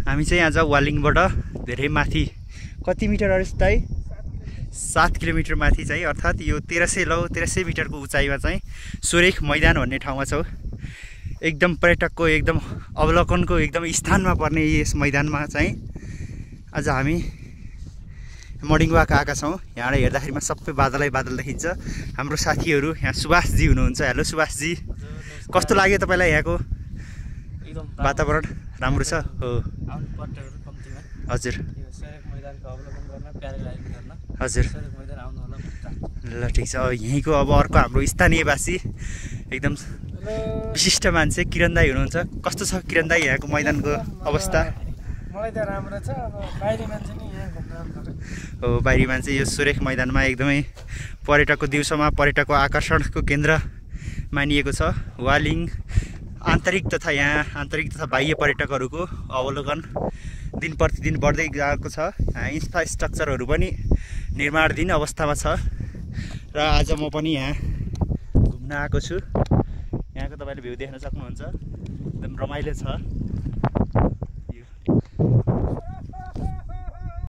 हामी चाहिँ आज वालिङबाट धेरै माथि कति मिटर अरे दाइ 7 किलोमिटर माथि चाहिँ अर्थात् यो 1300 मिटरको उचाइमा चाहिँ सोरेख मैदान भन्ने ठाउँमा छौँ। एकदम पर्यटकको एकदम अवलोकनको एकदम स्थानमा पर्ने यस मैदानमा चाहिँ आज हामी मर्निङ वाक आएका छौँ। यहाँबाट हेर्दाखेरिमा सबै बादलै बादल देखिन्छ। हाम्रो साथीहरू यहाँ सुभाषजी हुनुहुन्छ। हेलो सुभाषजी, कस्तो लाग्यो तपाईँलाई यहाँको वातावरण? राम्रो छ हो हजुर हजुर ल ठिक छ। यहीँको अब अर्को हाम्रो स्थानीयवासी एकदम विशिष्ट मान्छे किरण दाई हुनुहुन्छ। कस्तो छ किरण दाई यहाँको मैदानको अवस्था? मलाई त राम्रो छ। अब बाहिरी मान्छे नि यहाँ घुम्न आउँछ हो। बाहिरी मान्छे यो सोरेख मैदानमा एकदमै पर्यटकको दिउँसोमा पर्यटकको आकर्षणको केन्द्र मानिएको छ। वालिङ आन्तरिक तथा बाह्य पर्यटकहरूको अवलोकन दिन प्रतिदिन बढ्दै गएको छ। इन्फ्रास्ट्रक्चरहरू पनि निर्माणाधीन अवस्थामा छ र आज म पनि यहाँ घुम्न आएको छु। यहाँको तपाईँले भ्यू देख्न सक्नुहुन्छ, एकदम रमाइलो छ।